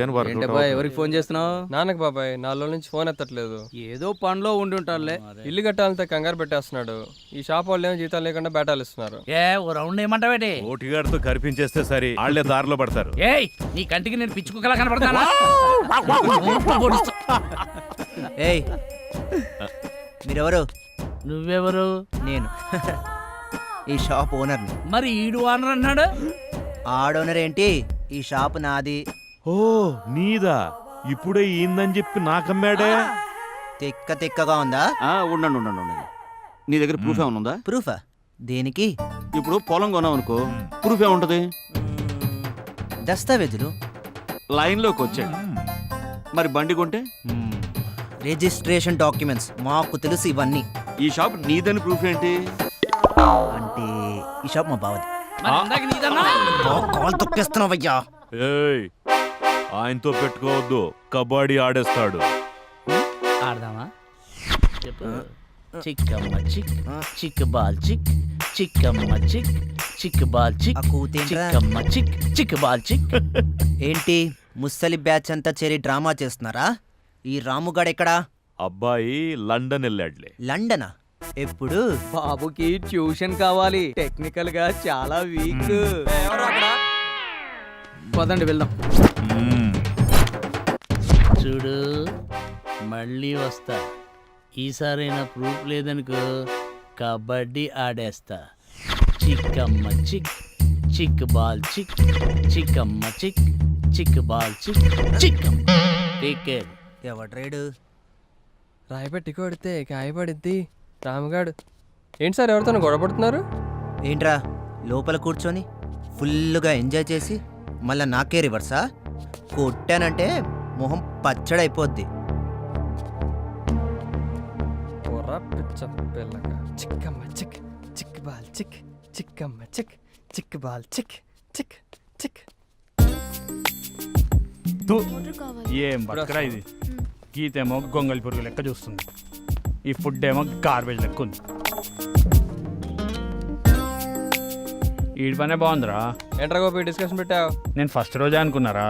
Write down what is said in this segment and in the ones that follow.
ఎవరికి ఫోన్ చేస్తున్నావు? నాన్నకు బాబాయ్ 4 రోజుల నుంచి ఫోన్ ఎత్తట్లేదు. ఏదో పనిలో ఉండి ఉంటారులే. ఇల్లు కట్టాలంటే కంగారు పెట్టేస్తున్నాడు. ఈ షాప్ వాళ్ళు ఏమో జీతాలు లేకుండా బేటాలు ఇస్తున్నారు. ఓ రౌండ్ ఏమంటావేటి? ఓటిగాడితో కనిపించేస్తే సరే వాళ్ళే దారిలో పడతారు. ఏయ్ నీ కంటికి నేను పిచ్చుకుక్కలా కనపడతానా? ఏయ్ మీరెవరు? నువ్వెవరు? నేను ఈ షాప్ ఓనర్ని. మరి ఈడు ఓనర్ అన్నాడు. ఆడోనర్ ఏంటి? ఈ షాప్ నాది. ఓ నీదా? ఇప్పుడే ఈందని చెప్పి నాకమ్మాడే. తిక్కగా ఉందా? ఉండండి. నీ దగ్గర ప్రూఫ్ ఏమైనా ఉందా? ప్రూఫా? దేనికి? ఇప్పుడు పొలం కొన్నావు అనుకో, ప్రూఫ్ ఏముంటది? దస్తావేజులు. లైన్లోకి వచ్చాడు. మరి బండి కొంటే రిజిస్ట్రేషన్ డాక్యుమెంట్స్. మాకు తెలుసు ఇవన్నీ. ఈ షాప్ నీదని ప్రూఫ్ ఏంటి? అంటే ఈ షాప్ మా బావది. కాల్ తొక్కేస్తున్నావయ్యా. ఏయ్ ఆయనతో పెట్టుకోవద్దు, కబడ్డీ ఆడేస్తాడు. ఆడదామా? చెప్పు. చిక్కమ్మ చిక్ చిక్ బాల్ చిక్ చిక్కమ్మ చిక్ చిక్ బాల్ చిక్ ఆ కూతేంట్రా? చిక్కమ్మ చిక్ చిక్ బాల్ చిక్. ఏంటి ముస్సలి బ్యాచ్ అంతా చేరి డ్రామా చేస్తున్నారా? ఈ రాముగాడు ఎక్కడా? అబ్బాయి లండన్ వెళ్ళాడులే. లండనా? ఎప్పుడు? బాబుకి ట్యూషన్ కావాలి. టెక్నికల్ గా చాలా వీక్. పదండి వెళ్దాం. చూడు మళ్ళీ వస్తా. ఈసారైనా ప్రూఫ్ లేదనుకో కబడ్డీ ఆడేస్తా. చిక్కమ్మ చిక్ చిక్ బాల్ చిక్ చిక్కమ్మ చిక్ చిక్ బాల్ చిక్ చిక్కమ్మ. Take care. ఎవడ్రేడు? రాయపెట్టి కొడితే కాయపడిద్ది. రాముగాడు ఏంటి సార్ ఎవరితో గొడవపడుతున్నారు? ఏంట్రా లోపల కూర్చొని ఫుల్గా ఎంజాయ్ చేసి మళ్ళా నాకే రివర్సా? కొట్టానంటే మొహం పచ్చడైపోద్ది. పిల్లగా చిక్కమ్మ చిక్ చిక్ బాల్ చిక్ చిక్కమ్మ చిక్ చిక్ బాల్ చిక్ చిక్ చిక్. ఏం బక్కరా ఇది? గీతేమో గొంగళి పురుగు లెక్క చూస్తుంది, ఈ ఫుడ్ ఏమో గార్బేజ్ లెక్క ఉంది. ఈడి పనే బాగుందిరా. ఏంట్రా గోపి డిస్కషన్ పెట్టావు? నేను ఫస్ట్ రోజే అనుకున్నారా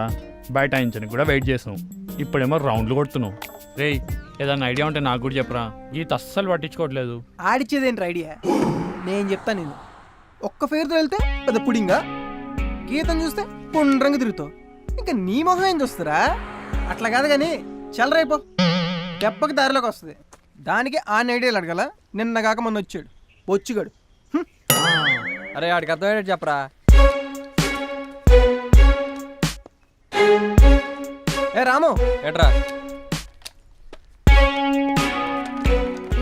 బైఠాయించడానికి కూడా వెయిట్ చేసాం. ఇప్పుడేమో రౌండ్లు కొడుతున్నావు. రేయ్ ఏదన్నా ఐడియా ఉంటే నాకు కూడా చెప్పరా. గీత అస్సలు పట్టించుకోవట్లేదు. ఆడిచ్చేదేంటి ఐడియా? నేను చెప్తాను. నేను ఒక్క ఫేర్తో వెళ్తే పెద్ద పుడింగా, గీతం చూస్తే పుండ్రంగా తిరుగుతావు. ఇంకా నీ మొహం ఏం చూస్తారా? అట్లా కాదు కానీ చల్లరైపో. దెబ్బకి దారిలోకి వస్తుంది. దానికి ఆ ఐడియాలు అడగల. నిన్న కాక మొన్న వచ్చాడు బొచ్చుగాడు. అరే ఆడికి అర్థమయ్యేటట్టు చెప్పరా. ఏ రాము ఏట్రా?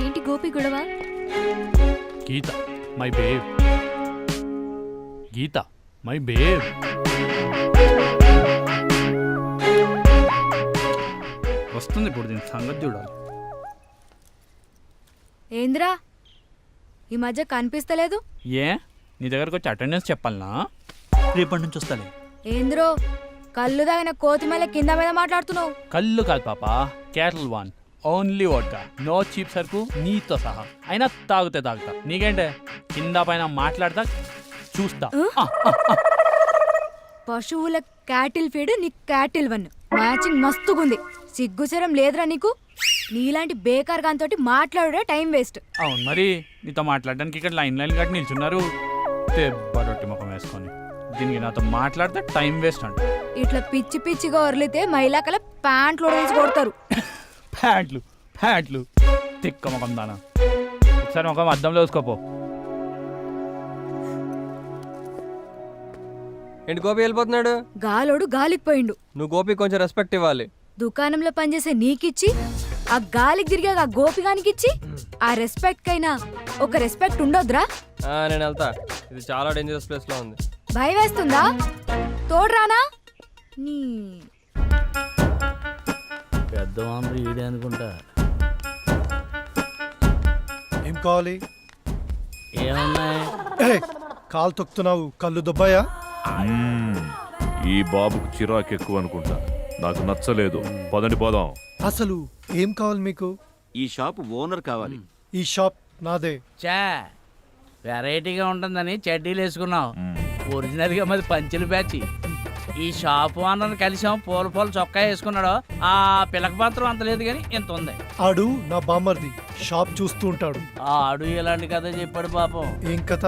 ఏంటి గోపి గొడవ? Geetha my babe, Geetha my babe. వస్తుంది ఇప్పుడు, దీని సంగతి చూడాలి. ఏంద్రా ఈ మధ్య కనిపిస్తలేదు? ఏ నీ దగ్గరకు వచ్చి అటెండెన్స్ చెప్పాలనా? రేపటి నుంచి వస్తాలే. ఏంద్రో కళ్ళు తాగిన కోతిమల కింద మీద మాట్లాడుతున్నావు? కళ్ళు కాదు పాప, Ketel One, only vodka, no cheap సరుకు నీతో సహా. అయినా తాగుతా నీకేంటే? కింద పైన మాట్లాడతా చూస్తా. పశువుల క్యాటిల్ ఫీడ్, నీ క్యాటిల్ వన్ మ్యాచింగ్ మస్తుగుంది. సిగ్గుసరం లేదురా నీకు? నీలాంటి బేకార్ గాంతోటి మాట్లాడే టైం వేస్ట్. అవును మరి, నీతో మాట్లాడడానికి ఇక్కడ లైన్ కట్టి నిల్చున్నారు. రొట్టి ముఖం వేసుకొని దీనికి నాతో మాట్లాడితే టైం వేస్ట్ అంట. ఇట్లా పిచ్చి పిచ్చిగా వరలితే మైలాకల ప్యాంట్లు వేసి కొడతారు. ప్యాంట్లు తిక్క ముఖం దానా. ఒకసారి ముఖం అద్దంలో వేసుకోపో. ఏంటి గోపి వెళ్ళిపోతున్నాడు? గాలోడు గాలికి పోయిండు. నువ్వు గోపి కొంచెం రెస్పెక్ట్ ఇవ్వాలి. దుకాణంలో పనిచేసే నీకిచ్చి, ఆ గాలికి తిరిగే ఆ గోపిగానికిచ్చి, ఆ రెస్పెక్ట్ కైనా ఒక రెస్పెక్ట్ ఉండొద్దురా? నేను వెళ్తా. ఇది చాలా డేంజరస్ ప్లేస్ లో ఉంది. భయం వేస్తుందా? తోడ్రానా? నీ పెద్దవాళ్ళు ఈడే అనుకుంటా. ఏం కావాలి? ఏమున్నాయి? కాలు తొక్కుతున్నావు, కళ్ళు దుబ్బాయా? ఈ బాబుకు చిరాకు ఎక్కువ అనుకుంటా, నాకు నచ్చలేదు. పదండి పోదాం. అసలు ఏం కావాలి మీకు? ఈ షాప్ ఓనర్ కావాలి. ఈ షాప్ నాదే. చా వెరైటీగా ఉంటుందని చెడ్డీలు వేసుకున్నావు. ఒరిజినల్గా మాది పంచెలు బ్యాచ్. ఈ షాప్ ఓనర్ కలిసాం, పూల చొక్కా వేసుకున్నాడు. ఆ పిలక పాత్రం అంత లేదు కానీ ఇంత ఉంది. ఆడు నా బామ్మర్ది, షాప్ చూస్తూ ఉంటాడు. ఆ ఆడు ఇలాంటి కథ చెప్పాడు పాపం. ఏం కథ?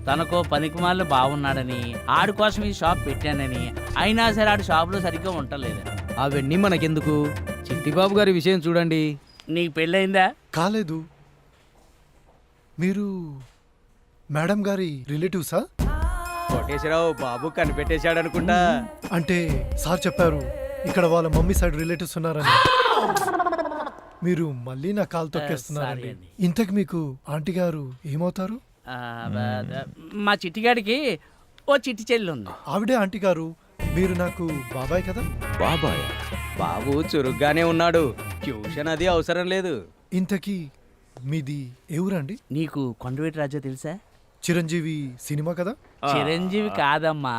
తనకు పనికిమాలిన బాగున్నాడని, ఆడి కోసం ఈ షాప్ పెట్టానని, అయినా సరే ఆడు షాపులో సరిగ్గా ఉండలేదు. అవన్నీ మనకెందుకు, చిట్టిబాబు గారి విషయం చూడండి. నీకు పెళ్ళయిందా? కాలేదు. మీరు మేడం గారి రిలేటివ్సా? కోటేశ్వరరావు బాబు కనిపెట్టేశాడు అనుకుంటా. అంటే సార్ చెప్పారు ఇక్కడ వాళ్ళ మమ్మీ సైడ్ రిలేటివ్స్ ఉన్నారని. మీరు మళ్ళీ నా కాలు తొక్కేస్తున్నారండి. సారీ అండి. ఇంతకు మీకు ఆంటీ గారు ఏమవుతారు? ఆ, మా చిట్టిగాడికి ఓ చిట్టి చెల్లి ఉంది. ఆవిడే ఆంటీ గారు. మీరు నాకు బాబాయ్ కదా? బాబాయ్ బాబు చురుగ్గానే ఉన్నాడు, ట్యూషన్ అది అవసరం లేదు. ఇంతకీ మీది ఏ ఊరండి? నీకు కొండవీటి రాజా తెలుసా? చిరంజీవి సినిమా కదా? చిరంజీవి కాదమ్మా,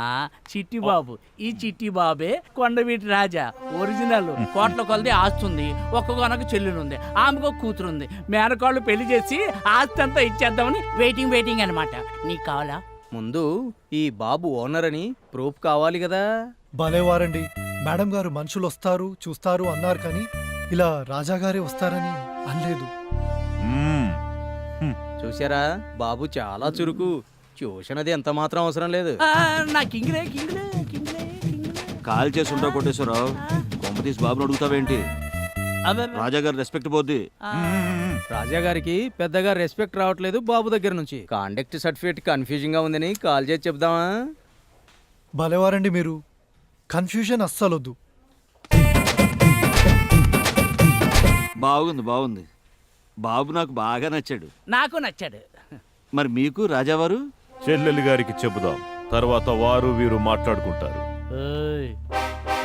చిట్టి బాబు. ఈ చిట్టి బాబే కొండవీటి రాజా ఒరిజినల్. కోట్ల కొలది ఆస్తుంది. ఒక్క కొనకు చెల్లునుంది, ఆమెకు కూతురుంది. మేనకాళ్ళు పెళ్లి చేసి ఆస్తి అంతా ఇచ్చేద్దామని వెయిటింగ్ అనమాట. నీకు కావాలా? ముందు ఈ బాబు ఓనర్ అని ప్రూఫ్ కావాలి కదా. భలేవారండి. మేడం గారు మనుషులు వస్తారు చూస్తారు అన్నారు, కానీ ఇలా రాజాగారే వస్తారని అనలేదు. చూసారా, బాబు చాలా చురుకు, ట్యూషన్ అది ఎంత మాత్రం అవసరం లేదు. నా కింగ్లే. కాల్ చేసి ఉంటావు కోటేశ్వరరావు. కొంపతీసి బాబుని అడుగుతావేంటి? రాజాగారు రెస్పెక్ట్ పోద్ది. రాజా గారికి పెద్దగా రెస్పెక్ట్ రావట్లేదు బాబు దగ్గర నుంచి. కాండక్ట్ సర్టిఫికేట్ కన్ఫ్యూజింగ్ గా ఉందని కాల్ చేసి చెప్దామా? భలేవారండి మీరు. కన్ఫ్యూజన్ అస్సలొద్దు. బాగుంది. బాబు నాకు బాగా నచ్చాడు. నాకు నచ్చాడు. మరి మీకు రాజావారు? చెల్లెలి గారికి చెబుదాం, తర్వాత వారు వీరు మాట్లాడుకుంటారు.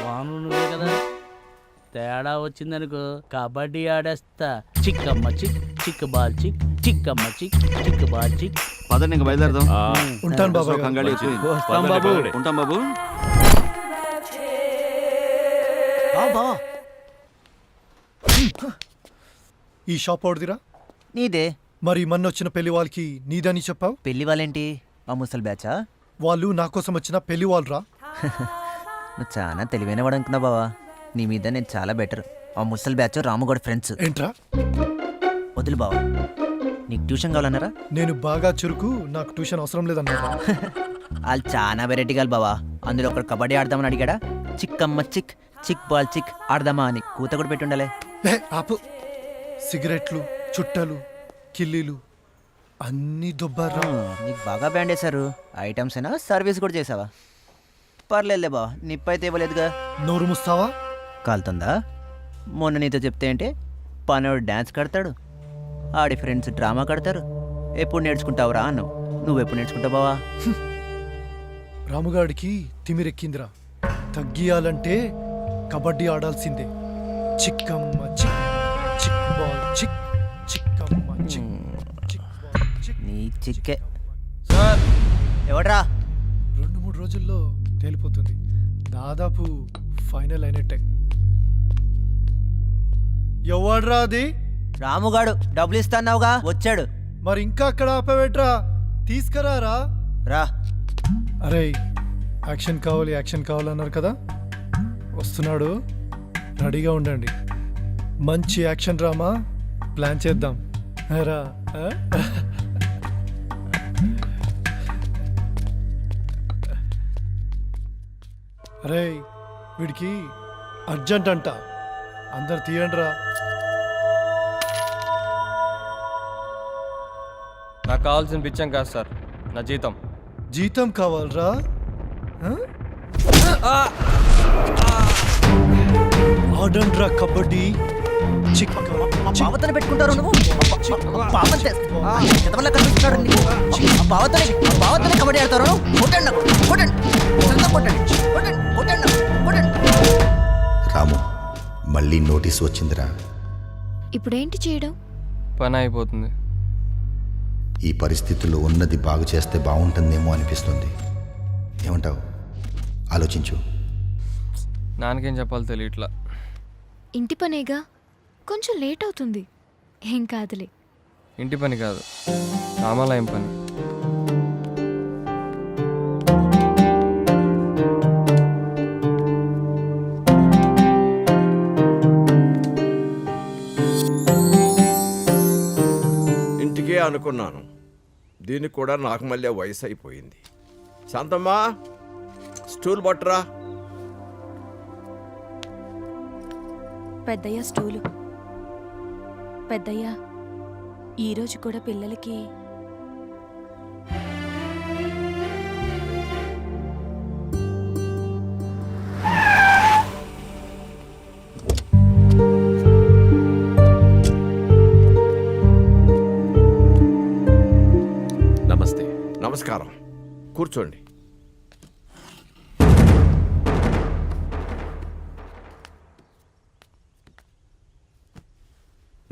వాను నువ్వే కదా. తేడా వచ్చిందనుకో కబడ్డీ ఆడేస్తా. చిక్కమ్మ చిక్ బాల్ చిక్కమ్మ చిక్ బాల్ చిక్. పదండి ఇంక బయలుదేరదాం. ఉంటాను బాబాయ్ గారు. కంగాళి ఎక్కువ. వస్తాం బాబు. ఉంటాం బాబు. బాబా ఈ షాప్ ఓడిదిరా? నీదే. మరి మొన్న వచ్చిన పెళ్లి వాళ్ళకి నీదని చెప్పావు. పెళ్లి వాళ్ళేంటి? ఆ ముసలి బ్యాచా? వాళ్ళు నా కోసం వచ్చిన పెళ్లి వాళ్ళరా? నువ్వు చాలా తెలివైన వాడు అనుకున్నా బావా. నీ మీద నేను చాలా బెటర్. ఆ ముసలి బ్యాచ్ రాముగౌడ్ ఫ్రెండ్స్. ఏంట్రా? వదులు బావా. నీకు ట్యూషన్ కావాలన్నారా? నేను బాగా చురుకు, నాకు ట్యూషన్ అవసరం లేదన్నారా? వాళ్ళు చాలా వెరైటీగా బావా. అందులో ఒకడు కబడ్డీ ఆడదామని అడిగాడా. చిక్కమ్మ చిక్ బాల్ చిక్ ఆడదామా అని కూత కూడా పెట్టుండాలే. ఆపు. సిగరెట్లు, చుట్టలు, కిల్లీలు అన్నీ దొబ్బారా? నీకు బాగా బ్యాండ్ వేశారు. ఐటమ్స్ అయినా సర్వీస్ కూడా చేసావా? పర్లేదులే బావా, నిప్పైతే ఇవ్వలేదుగా. నోరు ముస్తావా? కాలుతుందా? మొన్న నీతో చెప్తే అంటే పనోడు డ్యాన్స్ కడతాడు, ఆడి ఫ్రెండ్స్ డ్రామా కడతారు. ఎప్పుడు నేర్చుకుంటావురా అన్నావు. నువ్వెప్పుడు నేర్చుకుంటావు బావా? రాముగాడికి తిమిరెక్కిందిరా. తగ్గియాలంటే కబడ్డీ ఆడాల్సిందే. చిక్కమ్మ చిక్ బాల్ చిక్కమ్మ చిక్ బాల్ చిక్. నీ చిక్కే. ఎవడ్రా? 2-3 రోజుల్లో తేలిపోతుంది. దాదాపు ఫైనల్ అయినట్టే. ఎవడ్రా అది? రాముగాడు డబ్బులు ఇస్తాన్నావుగా, వచ్చాడు. మరి ఇంకా అక్కడ ఆపవేట్రా? తీసుకురారా. రా. అరే, యాక్షన్ కావాలన్నారు కదా, వస్తున్నాడు. రెడీగా ఉండండి. మంచి యాక్షన్ డ్రామా ప్లాన్ చేద్దాం. రా. అరే, వీడికి అర్జెంట్ అంట, అందరు తీయండి రా. నాకు కావాల్సిన బిచ్చం కాదు సార్, నా జీతం. జీతం కావాలరా? ఆడండ్రా కబడ్డీ. బావతోనే పెట్టుకుంటారు నువ్వు. బావతోనే కబడ్డీ ఆడతారు. రాము, మళ్ళీ నోటీస్ వచ్చిందిరా. ఇప్పుడేంటి చేయడం? పని అయిపోతుంది. ఈ పరిస్థితుల్లో ఉన్నది బాగు చేస్తే బాగుంటుందేమో అనిపిస్తుంది. ఏమంటావు? ఆలోచించు. నాన్నకేం చెప్పాలో తెలియట్లా. ఇంటి పనేగా, కొంచెం లేట్ అవుతుంది. ఏం కాదులే. ఇంటి పని కాదు, రామాలయం పని. అనుకున్నాను. దీనికి కూడా నాకు మళ్ళీ వయసు అయిపోయింది. శాంతమ్మా, స్టూల్ పట్టరా. పెద్దయ్య స్టూలు. పెద్దయ్య, ఈరోజు కూడా పిల్లలకి నమస్తే. నమస్కారం, కూర్చోండి.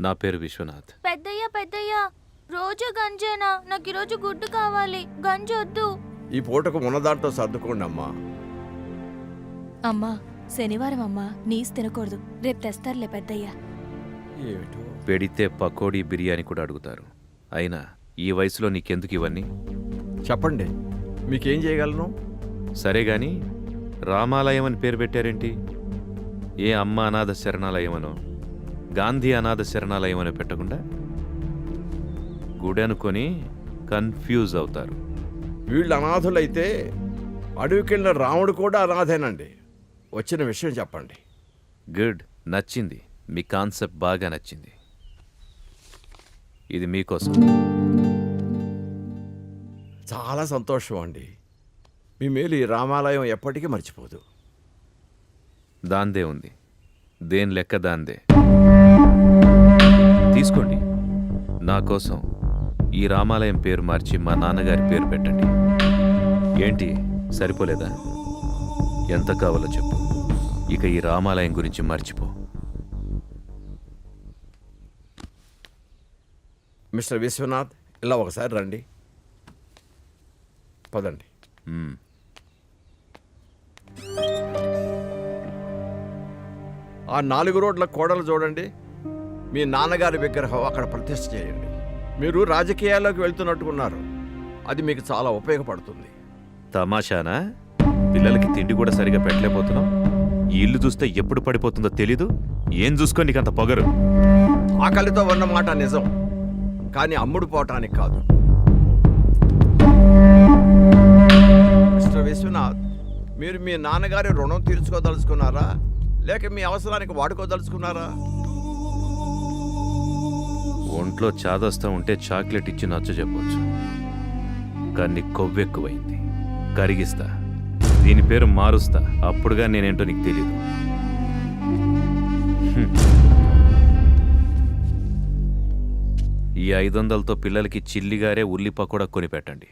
నా పేరు విశ్వనాథ్. పెద్దయ్య రోజు గంజేనా? నాకు ఈరోజు గుడ్డు కావాలి, గంజొద్దు. ఈ పూటకు ఉన్న దాంట్లో సర్దుకోండి అమ్మా. అమ్మా, శనివారం అమ్మా, నీస్ తినకూడదు. రేపు తెస్తారులే పెద్దయ్య. ఏమిటో పెడితే పకోడీ బిర్యానీ కూడా అడుగుతారు. అయినా ఈ వయసులో నీకెందుకు ఇవన్నీ? చెప్పండి, మీకేం చేయగలను? సరే గాని రామాలయం అని పేరు పెట్టారేంటి? ఏ అమ్మ అనాథ శరణాలయమనో గాంధీ అనాథ శరణాలయమనో పెట్టకుండా గుడి అనుకొని కన్ఫ్యూజ్ అవుతారు. వీళ్ళు అనాథులైతే అడవికెళ్ళిన రాముడు కూడా అనాథేనండి. వచ్చిన విషయం చెప్పండి. గుడ్, నచ్చింది. మీ కాన్సెప్ట్ బాగా నచ్చింది. ఇది మీకోసం. చాలా సంతోషం అండి. మీ మేలు ఈ రామాలయం ఎప్పటికీ మర్చిపోదు. దాందే ఉంది, దేని లెక్క దాందే. తీసుకోండి. నా కోసం ఈ రామాలయం పేరు మార్చి మా నాన్నగారి పేరు పెట్టండి. ఏంటి, సరిపోలేదా? ఎంత కావాలో చెప్పు. ఇక ఈ రామాలయం గురించి మర్చిపో. మిస్టర్ విశ్వనాథ్, ఇలా ఒకసారి రండి. పదండి. ఆ 4 రోడ్ల కోడలు చూడండి. మీ నాన్నగారి విగ్రహం అక్కడ ప్రతిష్ఠ చేయండి. మీరు రాజకీయాల్లోకి వెళ్తున్నట్టుకున్నారు. అది మీకు చాలా ఉపయోగపడుతుంది. తమాషానా? పిల్లలకి తిండి కూడా సరిగా పెట్టలేకపోతున్నాం. ఈ ఇల్లు చూస్తే ఎప్పుడు పడిపోతుందో తెలీదు. ఏం చూసుకొని నీకంత పొగరు? ఆకలితో ఉన్నమాట నిజం, కానీ అమ్ముడు పోవటానికి కాదు. మిస్టర్ విశ్వనాథ్, మీరు మీ నాన్నగారి రుణం తీర్చుకోదలుచుకున్నారా, లేక మీ అవసరానికి వాడుకోదలుచుకున్నారా? ఒంట్లో చాదస్తా ఉంటే చాక్లెట్ ఇచ్చి నచ్చ చెప్పొచ్చు, కానీ కొవ్వెక్కువైంది. కరిగిస్తా, దీని పేరు మారుస్తా. అప్పుడుగా నేనేంటో నీకు తెలీదు. ఈ 500తో పిల్లలకి చిల్లిగారే ఉల్లి పకోడా కొని పెట్టండి.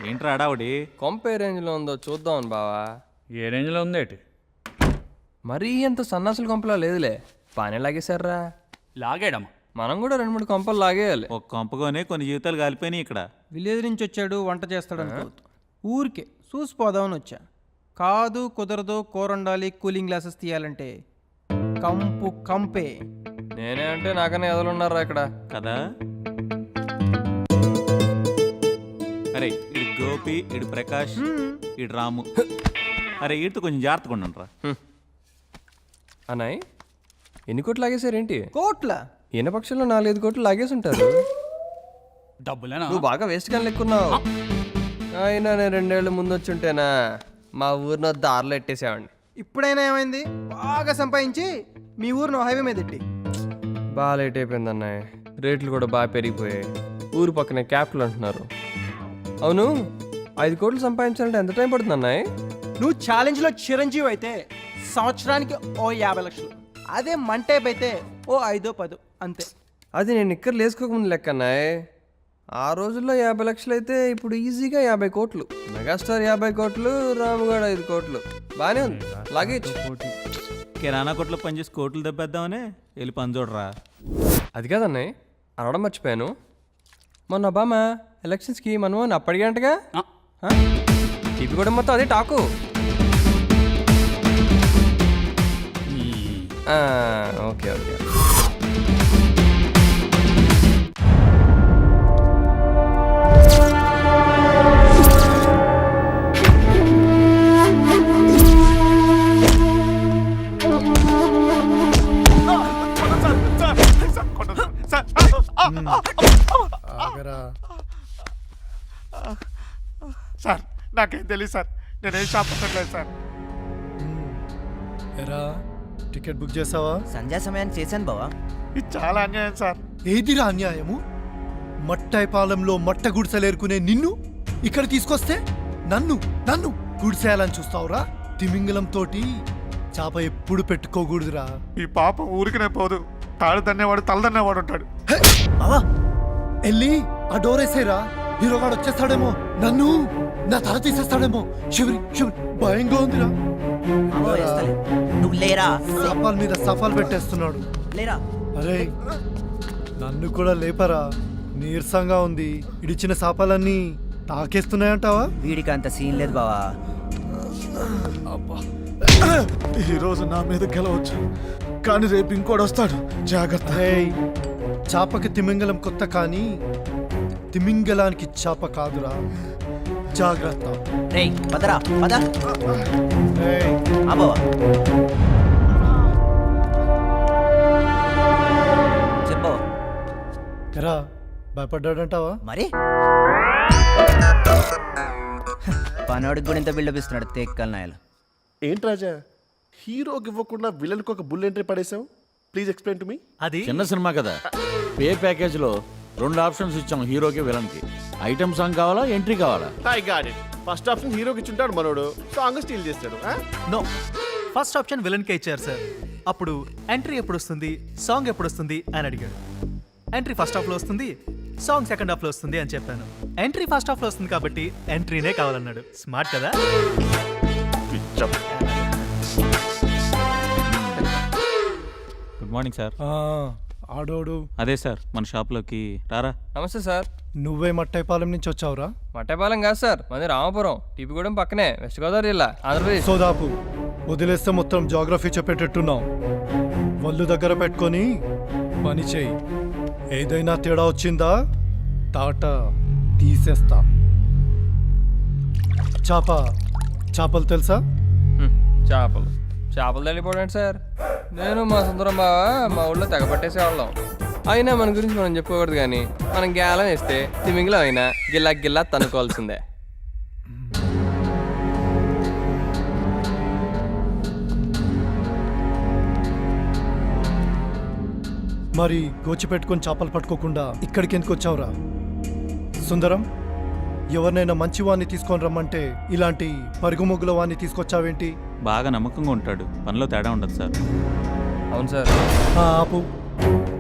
ఏంట్రా అడావుడి? కొంప ఏ రేంజ్లో ఉందో చూద్దామని బావా. ఏ రేంజ్లో ఉందేటి? మరీ అంత సన్నాసుల కొంపలా లేదులే. పానే లాగేశారా? లాగేయడం. మనం కూడా 2-3 కొంపలు లాగేయాలి. ఒక కొంపగానే కొన్ని జీవితాలు కాలిపోయినాయి ఇక్కడ. విలేజ్ నుంచి వచ్చాడు, వంట చేస్తాడు అనుకోవద్దు. ఊరికే చూసిపోదామని వచ్చా. కాదు, కుదరదు, కూర వండాలి, కూలింగ్ గ్లాసెస్ తీయాలంటే కంపే. నేనే అంటే నాకన్నా ఎదలున్నారా ఇక్కడ కదా? అరే ఇడు గోపి, ఇడు ప్రకాష్, ఇడు రాము. అరే వీటితో కొంచెం జాగ్రత్తగా ఉండండిరా. అన్నాయ్, ఎన్ని కోట్లు లాగేశారేంటి? కోట్ల ఈయన పక్షంలో 4-5 కోట్లు లాగేసి ఉంటారు. డబ్బులేనా? నువ్వు బాగా వేస్ట్ కానీ లెక్కున్నావు. అయినా నేను 2 ఏళ్ళ ముందు వచ్చి ఉంటేనా మా ఊరిలో దారిలో ఎట్టేసేవాడిని. ఇప్పుడైనా ఏమైంది? బాగా సంపాదించి మీ ఊరిని హైవే మీద ఎట్టి. బాగా లేట్ అయిపోయింది అన్నయ్య. రేట్లు కూడా బాగా పెరిగిపోయాయి. ఊరు పక్కనే క్యాపిటల్ అంటున్నారు. అవును, 5 కోట్లు సంపాదించాలంటే ఎంత టైం పడుతుంది అన్నయ్య? నువ్వు ఛాలెంజ్లో చిరంజీవి అయితే సంవత్సరానికి ఓ 50 లక్షలు. అదే మంటేప్ అయితే ఓ 5-10 అంతే. అది నేను ఇక్కడ లేసుకోకముందు లెక్క అన్నయ్య. ఆ రోజుల్లో 50 లక్షలు అయితే ఇప్పుడు ఈజీగా 50 కోట్లు. మెగాస్టార్ 50 కోట్లు, రాముగాడు 5 కోట్లు. బాగానే ఉంది, లాగేచ్చు. కిరాణా కొట్లో పనిచేసి కోట్లు దెబ్బేద్దామనే వెళ్ళి పని చూడరా. అది కాదన్నయ్య, అనడం మర్చిపోయాను. మొన్న ఒబామా ఎలక్షన్స్కి మనం అప్పటికేంటగా టీపీ కూడా మొత్తం అదే టాకు. Okay okay. సార్ నాకేం తెలియదు సార్, నేనేం షాప్ పెట్టలేదు సార్. ఎరా టికెట్ బుక్ చేసావా? సంధ్యా సమయాన్ని చేశాను బావా. ఇది చాలా అన్యాయం సార్. ఏదిరా అన్యాయము? మట్టైపాలెంలో మట్ట గుడిసెలేరుకునే నిన్ను ఇక్కడ తీసుకొస్తే నన్ను నన్ను గుడిసేయాలని చూస్తావురా? తిమింగలం తోటి చాప ఎప్పుడు పెట్టుకోకూడదురా. ఈ పాప ఊరికినే పోదు, తాడు దన్నేవాడు తల దన్నేవాడు ఉంటాడు. బావా వెళ్ళి ఆ డోర్ వేసేరా, హీరోగాడు వచ్చేస్తాడేమో, నన్ను నా తల తీసేస్తాడేమో. శివరి శివరి భయంగా ఉందిరా. బావా వేస్తలే. నువ్వు లేరా సఫాల్ మీద సఫాల్ పెట్టేస్తున్నాడు. లేరా. అరే నన్ను కూడా లేపరా, నీరసంగా ఉంది. ఇడిచిన శాపాలన్నీ తాకేస్తున్నాయంటావా? వీడికి అంత సీన్ లేదు బావా. ఈరోజు నా మీద గెలవచ్చు, కానీ రేపు ఇంకోటి వస్తాడు, జాగ్రత్త. చాపకి తిమింగలం కొత్త, కానీ తిమింగలానికి చాప కాదురా, జాగ్రత్త. రేయ్ పదరా పద. ఏయ్, ఆ బావా చెప్పు. ఎరా భయపడ్డాడంటావా? మరి పనోడికి కూడా ఇంత బిల్డప్ ఇస్తున్నాడు తేక్కల నాయలు. ఏంటి రాజా, హీరోకి ఇవ్వకుండా విలన్కి ఒక బుల్ ఎంట్రీ పడేసావు? Please explain to me. అది చిన్న సినిమా కదా, పే ప్యాకేజ్లో 2 ఆప్షన్స్ ఇచ్చాం, హీరోకి విలన్కి. ఐటమ్ సాంగ్ కావాలా, ఎంట్రీ కావాలా? I got it. First option హీరోకి ఇచ్చుంటాడు మనోడు, సాంగ్ స్టీల్ చేస్తాడు. నో, ఫస్ట్ ఆప్షన్ విలన్కే ఇచ్చారు సార్. అప్పుడు ఎంట్రీ ఎప్పుడు వస్తుంది, సాంగ్ ఎప్పుడు వస్తుంది అని అడిగాడు. ఎంట్రీ ఫస్ట్ హాఫ్లో వస్తుంది, సాంగ్ సెకండ్ హాఫ్లో వస్తుంది అని చెప్పాను. ఎంట్రీ ఫస్ట్ హాఫ్లో వస్తుంది కాబట్టి ఎంట్రీనే కావాలన్నాడు. స్మార్ట్ కదా. Good morning sir. ఆడోడు అదే సార్ మన షాప్లోకి రారా. నమస్తే సార్. నువ్వే మట్టైపాలెం నుంచి వచ్చావురా? మట్టపాలెం కాదు సార్, మాది రామాపురం, టీపీగూడెం పక్కనే, వెస్ట్ గోదావరి జిల్లా, ఆంధ్రప్రదేశ్. సోదాపు వదిలేస్తే మొత్తం జాగ్రఫీ చెప్పేటట్టున్నావు. వల్లు దగ్గర పెట్టుకొని పని చేయి. ఏదైనా తేడా వచ్చిందా తాట తీసేస్తా. చేపలు తెలుసా? చేపలు చేపలు తల్లిపోవడండి సార్. నేను మా సుందరం బావ మా ఊళ్ళో తెగ పట్టేసేవాళ్ళం. అయినా మన గురించి మనం చెప్పుకోకూడదు, కానీ మనం గేలం వేస్తే తిమింగిలో అయినా గిల్లా గిల్లా తనుకోవాల్సిందే. మరి గోచి పెట్టుకొని చేపలు పట్టుకోకుండా ఇక్కడికి ఎందుకు వచ్చావురా? సుందరం, ఎవరినైనా మంచి వాడిని తీసుకొని రమ్మంటే ఇలాంటి పరుగుమొగ్గుల వాడిని తీసుకొచ్చావేంటి? బాగా నమ్మకంగా ఉంటాడు, పనిలో తేడా ఉండదు సార్. అవును సార్. ఆపు.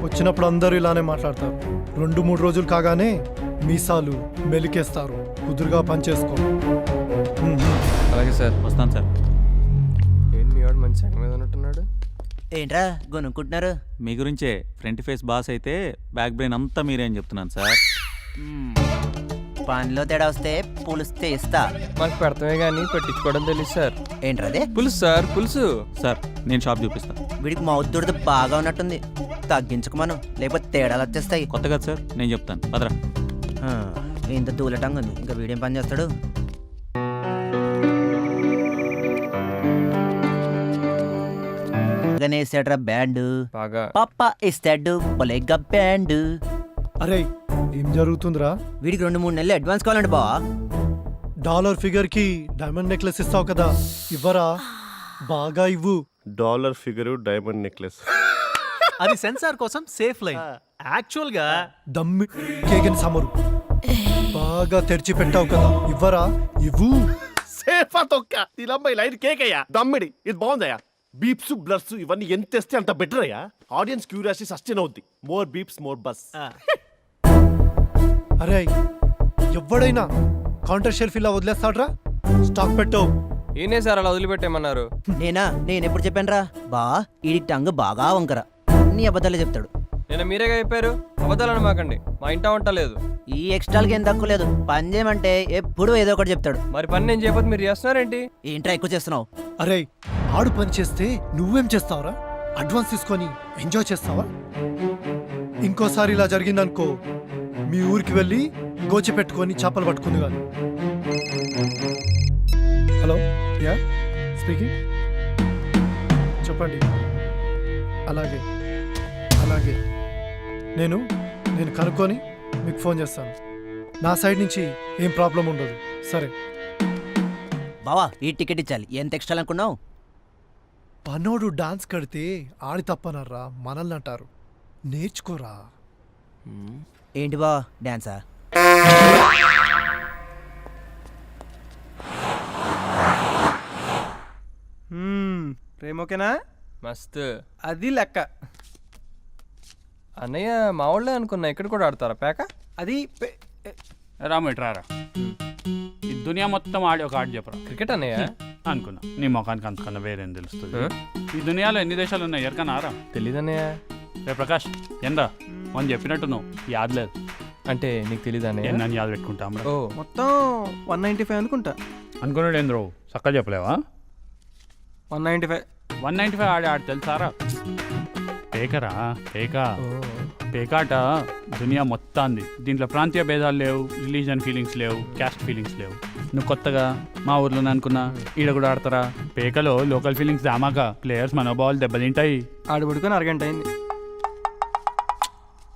వచ్చినప్పుడు అందరూ ఇలానే మాట్లాడతారు. 2-3 రోజులు కాగానే మీసాలు మెలికేస్తారు. కుదురుగా పనిచేసుకో. అలాగే సార్. వస్తాను సార్. ఏంటి మీ వాడు మంచి సంగ మీద ఉన్నట్టున్నాడు? ఏంట్రా కొనుక్కుంటున్నారు? మీ గురించే, ఫ్రంట్ ఫేస్ బాస్ అయితే బ్యాక్ బ్రెయిన్ అంతా మీరే అని చెప్తున్నాను సార్. పనిలో తేడా వస్తే పులుస్తే ఇస్తా. మాకు పెడతామే కానీ పెట్టించుకోవడం తెలియదు సార్. ఏంట్రా అదే? పులుసు సార్, పులుసు. సార్ నేను షాప్ చూపిస్తా. వీడికి మౌత్ దురద బాగా ఉన్నట్టుంది, తగ్గించుకోమను, లేకపోతే తేడాలు వచ్చేస్తాయి. కొత్త కదా సార్, నేను చెప్తాను పదరా. ఇంత దూలటంగా ఉంది, ఇంకా వీడేం పని చేస్తాడు? వేసాడ్రా బ్యాండ్, బాగా పప్ప ఇస్తాడు పొలేగా బ్యాండ్. అరే ఏం జరుగుతుందిరా? వీడికి 2-3 నెలలు అడ్వాన్స్ కావాలండి బావా. డాలర్ ఫిగర్ కి డైమండ్ నెక్లెస్ ఇస్తావు కదా, ఇవ్వరా? బాగా ఇవ్వు. Dollar figure diamond necklace. అది సెన్సార్ కోసం సేఫ్ లైన్. యాక్చువల్ గా దమ్మి కేగన్ సమరు బాగా తెరిచి పెట్టావు కదా, ఇవ్వరా? ఇవ్వు. సేఫా తొక్క దీనమ్మాయి లైన్ కేక్ అయ్యా, దమ్మిడి. ఇది బాగుందయ్యా. బీప్స్ బ్లర్స్ ఇవన్నీ ఎంత తెస్తే అంత బెటర్ అయ్యా. ఆడియన్స్ క్యూరియాసిటీ సస్టైన్ అవుద్ది. More బీప్స్ more bus. అరే ఎవడైనా కౌంటర్ షెల్ఫ్ ఇలా వదిలేస్తాడ్రా? స్టాక్ పెట్టావు. ఈయనే సార్ అలా వదిలిపెట్టేమన్నారు. నేనెప్పుడు చెప్పాను రా బా, ఈ టంగ్ బాగా వంకర, అన్ని అబద్ధాలే చెప్తాడు. నేను మీరేగా చెప్పారు, అబద్ధాలను మాకండి, మా ఇంట వంట లేదు. ఈ ఎక్స్ట్రాలకి ఏం తక్కువ లేదు. పని చేయమంటే ఎప్పుడు ఏదో ఒకటి చెప్తాడు. మరి పని నేను చేయకపోతే మీరు చేస్తున్నారేంటి? ఏంట్రా ఎక్కువ చేస్తున్నావు? అరే ఆడు పని చేస్తే నువ్వేం చేస్తావురా? అడ్వాన్స్ తీసుకొని ఎంజాయ్ చేస్తావా? ఇంకోసారి ఇలా జరిగిందనుకో, మీ ఊరికి వెళ్ళి గోచి పెట్టుకొని చేపలు పట్టుకుంది కానీ. Hello, yeah speaking. చెప్పండి. అలాగే అలాగే నేను కనుక్కొని మీకు ఫోన్ చేస్తాను. నా సైడ్ నుంచి ఏం ప్రాబ్లం ఉండదు. సరే. బావా ఈ టికెట్ ఇచ్చాలి ఎంత ఎక్స్ట్రా అనుకున్నావు? పనోడు డాన్స్ కడితే ఆడి తప్పనర్రా మనల్ని అంటారు. నేర్చుకోరా. ఏంటి బావా డాన్సా? ప్రేమోకేనా? మస్తు. అది లెక్క. అన్నయ్య మా వాళ్ళే అనుకున్నా, ఇక్కడ కూడా ఆడతారా పేక? అది రాము ఇట్రారా. ఈ దునియా మొత్తం ఆడి ఒక ఆట చెప్పరా. క్రికెట్ అన్నయ్య అనుకున్నా నీ ముఖానికి అంతకన్నా వేరేం తెలుస్తుంది. ఈ దునియాలో ఎన్ని దేశాలు ఉన్నాయి ఎరకన్నా ఆరా? తెలీదన్నయ్య. రే ప్రకాష్ ఎందా మనం చెప్పినట్టు నువ్వు యాదలేదు అంటే నీకు తెలీదు అన్నయ్య? ఎన్నని యాద పెట్టుకుంటాం. ఓ మొత్తం 195 అనుకుంటా. అనుకున్నాడు ఏంద్రో చక్కగా చెప్పలేవా? 195 ఆడి తెలుసారా? పేకరా పేకాట దునియా మొత్తాంది. దీంట్లో ప్రాంతీయ భేదాలు లేవు, రిలీజన్ ఫీలింగ్స్ లేవు, క్యాస్ట్ ఫీలింగ్స్ లేవు. నువ్వు కొత్తగా మా ఊర్లోనే అనుకున్నా ఈడ కూడా ఆడతారా? పేకలో లోకల్ ఫీలింగ్స్ దామాక ప్లేయర్స్ మనోభావాలు దెబ్బతింటాయి. ఆడబడుకొని అరగంట అయింది.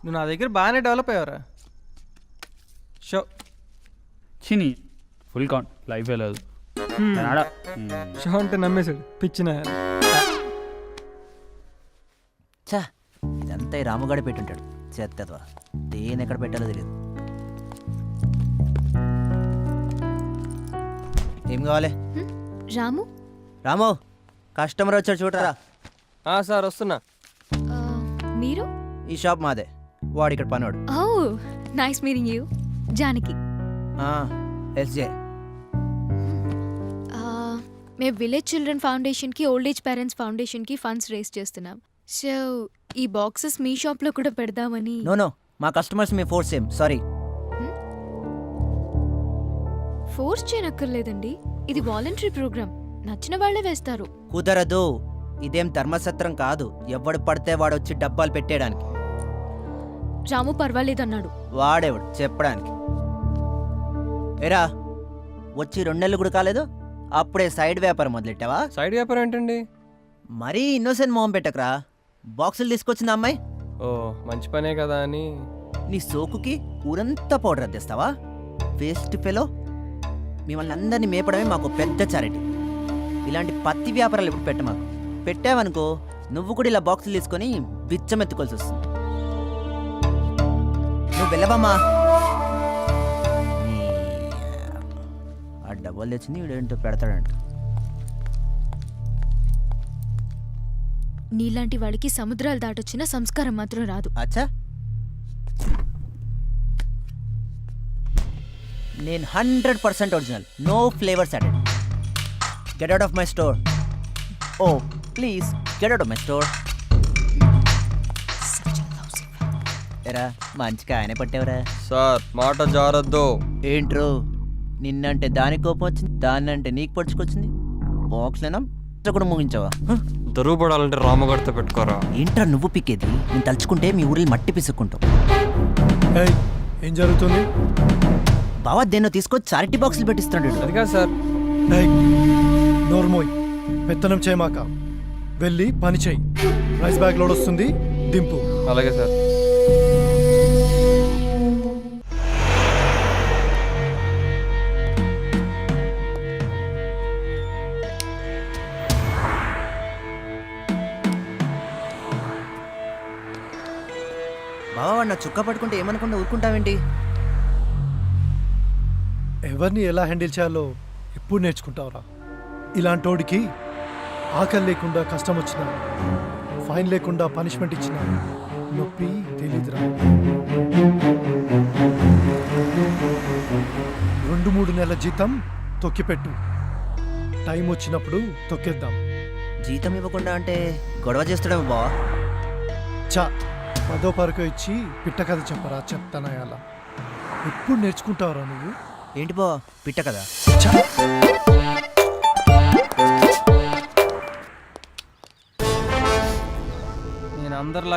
నువ్వు నా దగ్గర బాగానే డెవలప్ అయ్యావరా. షో చిని ఫుల్ కౌంట్ లైఫ్ లేదు. షో అంటే నమ్మేశాడు పిచ్చిన. చా ఇదంతా ఈ రాముగాడే పెట్టుంటాడు. చేత్తవా దేని ఎక్కడ పెట్టాలో తెలియదు. ఏం కావాలి? రాము రాము కస్టమర్ వచ్చాడు చూడరా. సార్ వస్తున్నా. మీరు? ఈ షాప్ మాదే, వాడు ఇక్కడ పనోడు. Oh nice meeting you. Janaki. SJ. మేము విలేజ్ చిల్డ్రన్ ఫౌండేషన్కి, ఓల్డ్ ఏజ్ పేరెంట్స్ ఫౌండేషన్కి ఫండ్స్ రేస్ చేస్తున్నాం. సో ఈ బాక్సెస్ మీ షాప్లో కూడా పెడదామని. నో మా కస్టమర్స్ మీ ఫోర్స్ సేమ్. సారీ. ఫోర్స్ చేయనక్కర్లేదండి, ఇది వాలంటరీ ప్రోగ్రామ్. నచ్చిన వాళ్ళే వేస్తారు. కుదరదు. ఇదేం ధర్మసత్రం కాదు ఎవడు పడితే వాడు వచ్చి డబ్బాలు పెట్టేయడానికి. రాము పర్వాలేదన్నాడు. వాడేవాడు చెప్పడానికి. ఏరా వచ్చి 2 నెలలు కూడా కాలేదు, అప్పుడే సైడ్ వ్యాపారం మొదలెట్టావా? సైడ్ వ్యాపారం ఏంటండి? మరీ ఇన్నోసెంట్ మొహం పెట్టకరా. బాక్సులు తీసుకొచ్చింది అమ్మాయి. ఓ మంచి పనే కదా అని. నీ సోకుకి ఊరంతా పౌడర్ అద్దేస్తావా? Waste fellow. మిమ్మల్ని అందరినీ మేపడమే మాకు పెద్ద చారిటీ. ఇలాంటి పత్తి వ్యాపారాలు ఇప్పుడు పెట్టమాకు. పెట్టావనుకో నువ్వు కూడా ఇలా బాక్సులు తీసుకొని బిచ్చమెత్తుకోవాల్సి వస్తుంది. నువ్వు వెళ్ళవమ్మా. ఆ డబ్బులు తెచ్చింది వీడేంటో పెడతాడంట. నీలాంటి వాడికి సముద్రాలు దాటొచ్చిన సంస్కారం మాత్రం రాదు. అచ్చా నేను 100% original, no flavours added. Get out of my store. Oh please get out of my store. ఎరా మంచిగా ఆయనే పట్టేవరా. సార్ మాట జారద్దు. ఏంట్రో నిన్నంటే దానికి కోపం వచ్చింది, దాన్నంటే నీకు పడుచుకొచ్చింది. బాక్స్లేనా కూడా ముగించావా? దరువు పడాలంటే రామగడితో పెట్టుకోరా. ఏంట్రా నువ్వు పిక్కేది? నేను తలుచుకుంటే మీ ఊరిని మట్టి పిసుక్కుంటావు. ఏం జరుగుతుంది? బావా దేన్నో తీసుకొచ్చి చారిటీ బాక్సులు పెట్టిస్తున్నాడు. అది కాదు సార్. నోర్మోయ్ పెత్తనం చేయమాక. వెళ్ళి పని చేయి. రైస్ బ్యాగ్ లోడ్ వస్తుంది, దింపు. అలాగే సార్. బావా వాడు నా చుక్క పట్టుకుంటే ఏమనుకుంటా ఊరుకుంటావేంటి? ఎవరిని ఎలా హ్యాండిల్ చేయాలో ఎప్పుడు నేర్చుకుంటావురా? ఇలాంటోడికి ఆకలి లేకుండా కష్టం వచ్చినా, ఫైన్ లేకుండా పనిష్మెంట్ ఇచ్చినా నొప్పి తెలీదురా. 2-3 నెలల జీతం తొక్కిపెట్టు. టైం వచ్చినప్పుడు తొక్కేద్దాం. జీతం ఇవ్వకుండా అంటే గొడవ చేస్తాడేమో బావా. చా 10వ పరకు ఇచ్చి పిట్ట కథ చెప్పరా చెప్తానయాలా. ఎప్పుడు నేర్చుకుంటావురా నువ్వు? ఏంటి బావా పిట్ట కదా? నేను అందరిలా